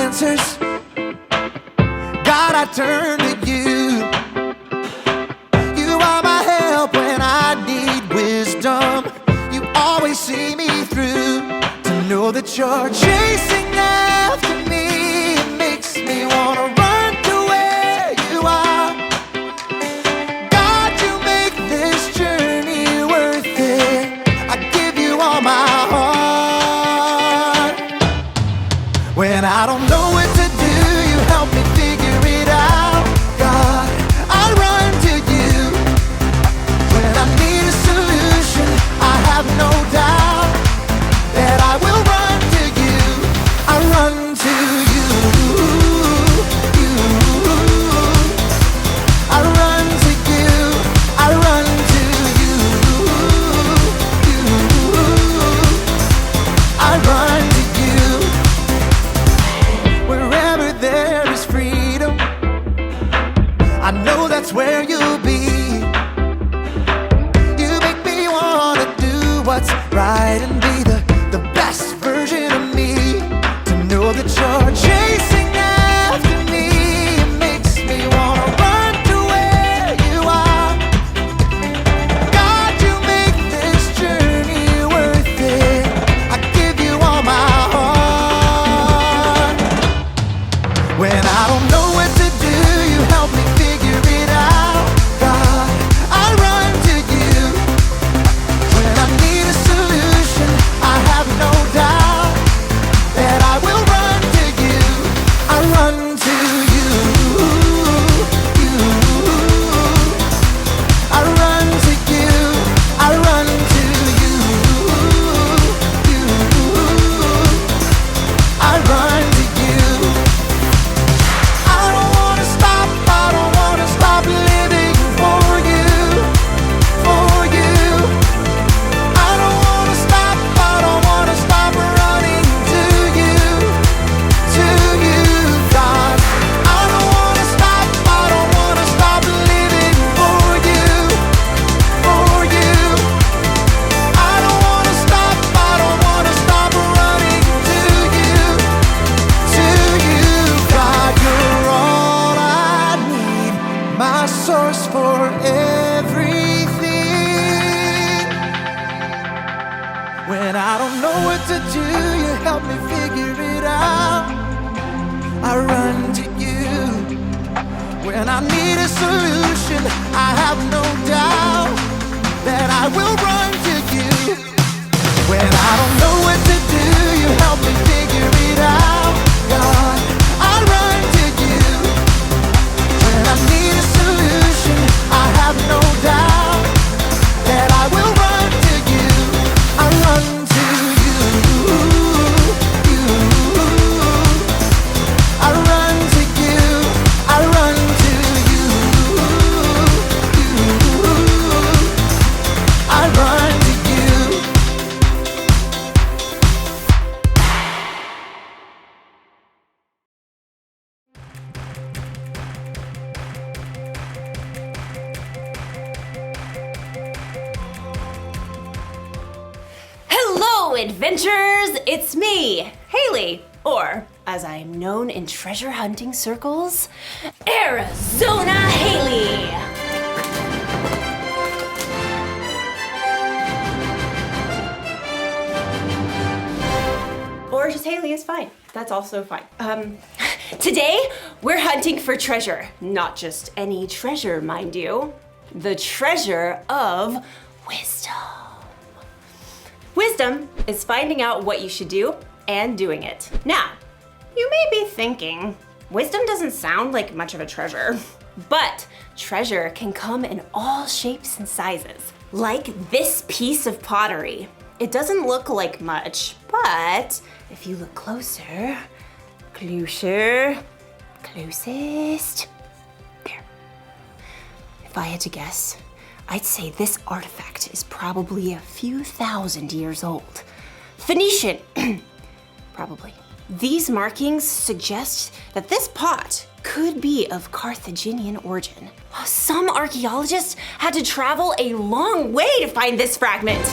answers. God, I turn to you. You are my help when I need wisdom. You always see me through. To know that you're chasing after me, it makes me wanna run to where you are. God, you make this journey worth it. I give you all my heart. When I don't know what to do, you help me figure it out. God, I run to you. When I need a solution, I have no doubt that I will run to you. I run to you. I run to you. I run to you. I run to you. Wherever there is freedom, I know that's where you'll be. You make me wanna do what's right and be the best version of me. To know that you're chasing after me, it makes me wanna run to where you are. God, you make this journey worth it. I give you all my heart. When I don't know what to do, you help me figure it out. God, I run to you. When I need a solution, I have no doubt that I will run to you. I run to you. I run to you. I run to you. I run to you. I don't wanna stop, I don't wanna stop living for you, for you. I don't wanna stop, I don't wanna stop running to you, God. I don't wanna stop, I don't wanna stop living for you, for you. I don't wanna stop, I don't wanna stop running to you, God. You're all I need, my source for everything. When I don't know what to do, you help me figure it out. I run to you. When I need a solution, I have no doubt that I will run to you. When I don't know what to do, you help me figure it out. God, I run to you. When I need a solution, I have no doubt that I will run to you. I run to you. I run to you. I run to you. I run to you. Hello, adventurers! It's me, Haley, or as I am known in treasure hunting circles, Arizona Haley! Or just Haley is fine. That's also fine. Today, we're hunting for treasure. Not just any treasure, mind you. The treasure of wisdom. Wisdom is finding out what you should do and doing it. Now, you may be thinking, wisdom doesn't sound like much of a treasure, but treasure can come in all shapes and sizes. Like this piece of pottery. It doesn't look like much, but if you look closer, closest, there. If I had to guess, I'd say this artifact is probably a few thousand years old. Phoenician, probably. These markings suggest that this pot could be of Carthaginian origin. Some archaeologists had to travel a long way to find this fragment.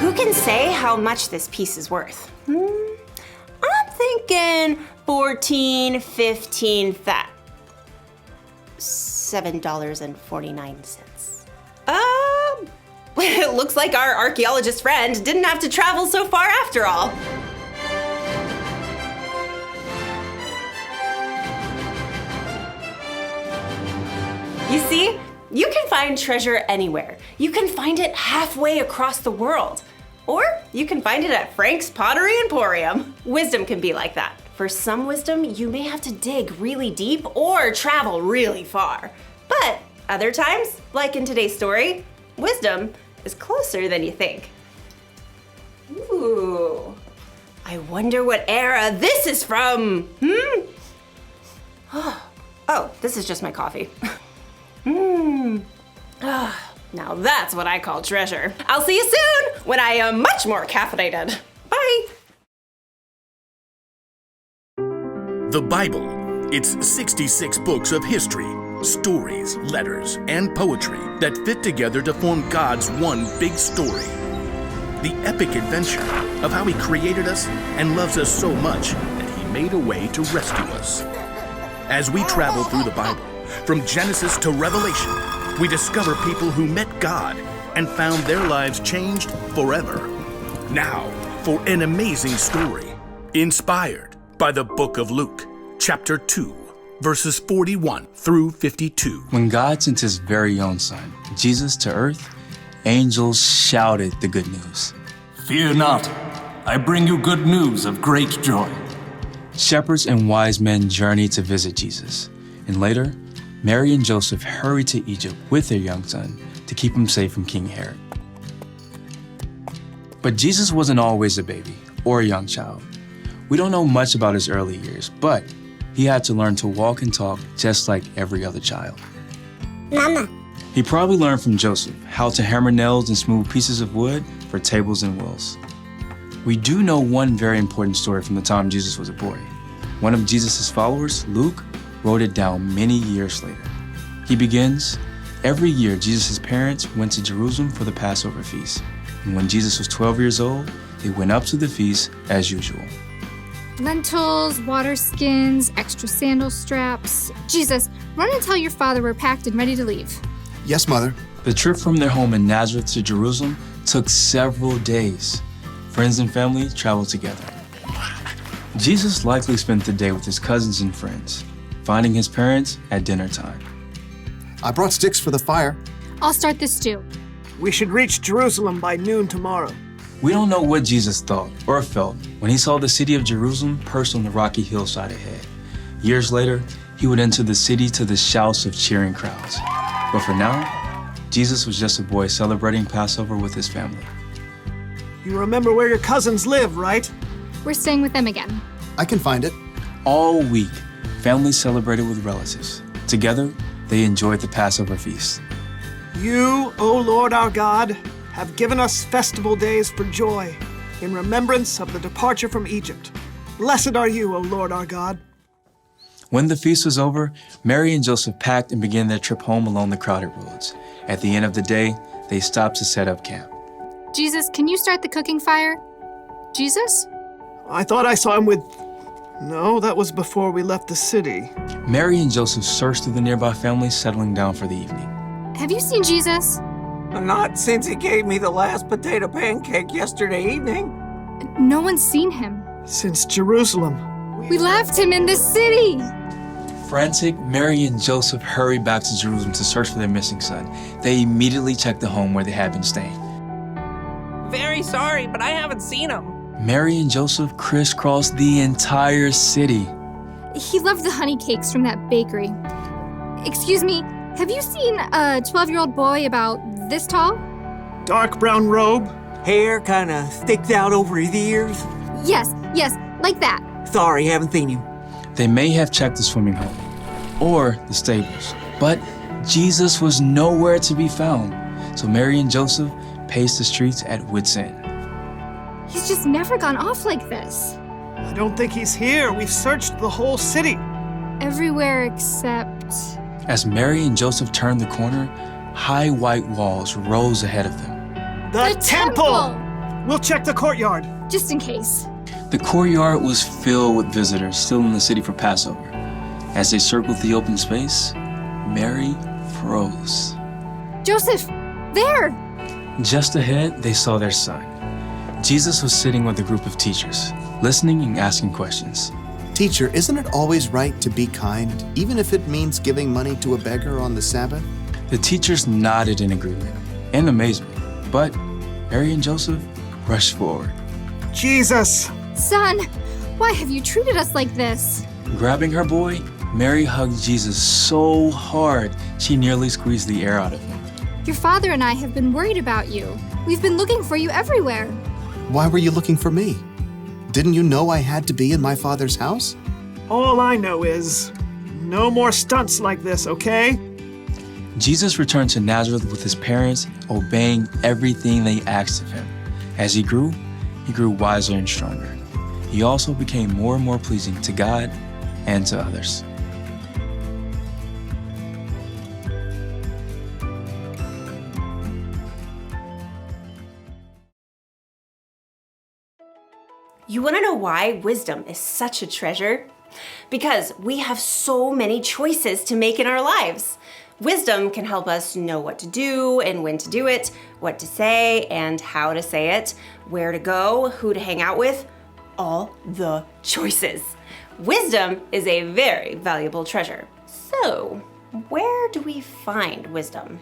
Who can say how much this piece is worth? I'm thinking 14, 15, $7.49. It looks like our archaeologist friend didn't have to travel so far after all. You see, you can find treasure anywhere. You can find it halfway across the world. Or you can find it at Frank's Pottery Emporium. Wisdom can be like that. For some wisdom, you may have to dig really deep or travel really far. But other times, like in today's story, wisdom is closer than you think. Ooh, I wonder what era this is from. Oh, this is just my coffee. Now that's what I call treasure. I'll see you soon when I am much more caffeinated. Bye. The Bible. It's 66 books of history, stories, letters, and poetry that fit together to form God's one big story. The epic adventure of how He created us and loves us so much that He made a way to rescue us. As we travel through the Bible, from Genesis to Revelation, we discover people who met God and found their lives changed forever. Now, for an amazing story, inspired by the book of Luke, chapter 2, verses 41 through 52. When God sent His very own Son, Jesus, to earth, angels shouted the good news. Fear not, I bring you good news of great joy. Shepherds and wise men journeyed to visit Jesus, and later, Mary and Joseph hurried to Egypt with their young son to keep him safe from King Herod. But Jesus wasn't always a baby or a young child. We don't know much about his early years, but he had to learn to walk and talk just like every other child. Mama. He probably learned from Joseph how to hammer nails and smooth pieces of wood for tables and wheels. We do know one very important story from the time Jesus was a boy. One of Jesus' followers, Luke, wrote it down many years later. He begins, every year Jesus' parents went to Jerusalem for the Passover feast. And when Jesus was 12 years old, they went up to the feast as usual. Lentils, water skins, extra sandal straps. Jesus, run and tell your father we're packed and ready to leave. Yes, Mother. The trip from their home in Nazareth to Jerusalem took several days. Friends and family traveled together. Jesus likely spent the day with his cousins and friends, finding his parents at dinner time. I brought sticks for the fire. I'll start this stew. We should reach Jerusalem by noon tomorrow. We don't know what Jesus thought or felt when he saw the city of Jerusalem perched on the rocky hillside ahead. Years later, he would enter the city to the shouts of cheering crowds. But for now, Jesus was just a boy celebrating Passover with his family. You remember where your cousins live, right? We're staying with them again. I can find it. All week, families celebrated with relatives. Together, they enjoyed the Passover feast. You, O Lord our God, have given us festival days for joy, in remembrance of the departure from Egypt. Blessed are you, O Lord our God. When the feast was over, Mary and Joseph packed and began their trip home along the crowded roads. At the end of the day, they stopped to set up camp. Jesus, can you start the cooking fire? Jesus? I thought I saw him with... No, that was before we left the city. Mary and Joseph searched through the nearby families, settling down for the evening. Have you seen Jesus? Not since he gave me the last potato pancake yesterday evening. No one's seen him. Since Jerusalem. We left him in the city. Frantic, Mary and Joseph hurried back to Jerusalem to search for their missing son. They immediately checked the home where they had been staying. Very sorry, but I haven't seen him. Mary and Joseph crisscrossed the entire city. He loved the honey cakes from that bakery. Excuse me, have you seen a 12-year-old boy about this tall? Dark brown robe. Hair kinda sticks out over his ears. Yes, like that. Sorry, haven't seen him. They may have checked the swimming hole or the stables, but Jesus was nowhere to be found. So Mary and Joseph paced the streets at wit's end. He's just never gone off like this. I don't think he's here. We've searched the whole city. Everywhere except... As Mary and Joseph turned the corner, high white walls rose ahead of them. The temple! We'll check the courtyard. Just in case. The courtyard was filled with visitors still in the city for Passover. As they circled the open space, Mary froze. Joseph, there! Just ahead, they saw their son. Jesus was sitting with a group of teachers, listening and asking questions. Teacher, isn't it always right to be kind, even if it means giving money to a beggar on the Sabbath? The teachers nodded in agreement and amazement, but Mary and Joseph rushed forward. Jesus! Son, why have you treated us like this? Grabbing her boy, Mary hugged Jesus so hard she nearly squeezed the air out of him. Your father and I have been worried about you. We've been looking for you everywhere. Why were you looking for me? Didn't you know I had to be in my Father's house? All I know is, no more stunts like this, okay? Jesus returned to Nazareth with his parents, obeying everything they asked of him. As he grew wiser and stronger. He also became more and more pleasing to God and to others. You want to know why wisdom is such a treasure? Because we have so many choices to make in our lives. Wisdom can help us know what to do and when to do it, what to say and how to say it, where to go, who to hang out with, all the choices. Wisdom is a very valuable treasure. So, where do we find wisdom?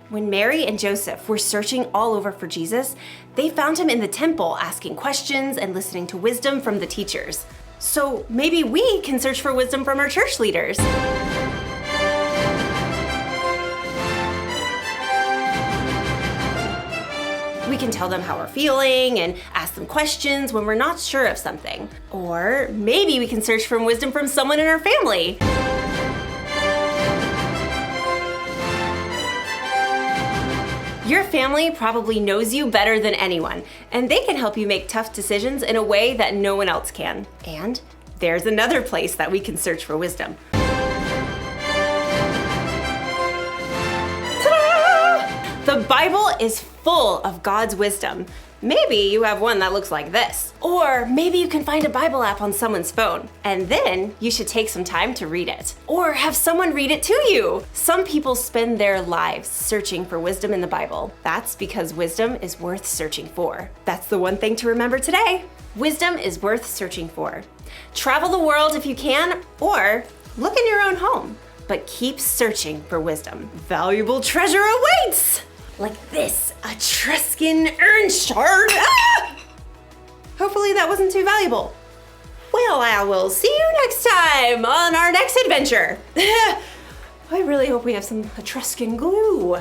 When Mary and Joseph were searching all over for Jesus, they found him in the temple asking questions and listening to wisdom from the teachers. So maybe we can search for wisdom from our church leaders. We can tell them how we're feeling and ask them questions when we're not sure of something. Or maybe we can search for wisdom from someone in our family. Your family probably knows you better than anyone, and they can help you make tough decisions in a way that no one else can. And there's another place that we can search for wisdom. Ta-da! The Bible is full of God's wisdom. Maybe you have one that looks like this. Or maybe you can find a Bible app on someone's phone, and then you should take some time to read it. Or have someone read it to you. Some people spend their lives searching for wisdom in the Bible. That's because wisdom is worth searching for. That's the one thing to remember today. Wisdom is worth searching for. Travel the world if you can, or look in your own home. But keep searching for wisdom. Valuable treasure awaits! Like this Etruscan urn shard. Ah! Hopefully that wasn't too valuable. Well, I will see you next time on our next adventure. I really hope we have some Etruscan glue.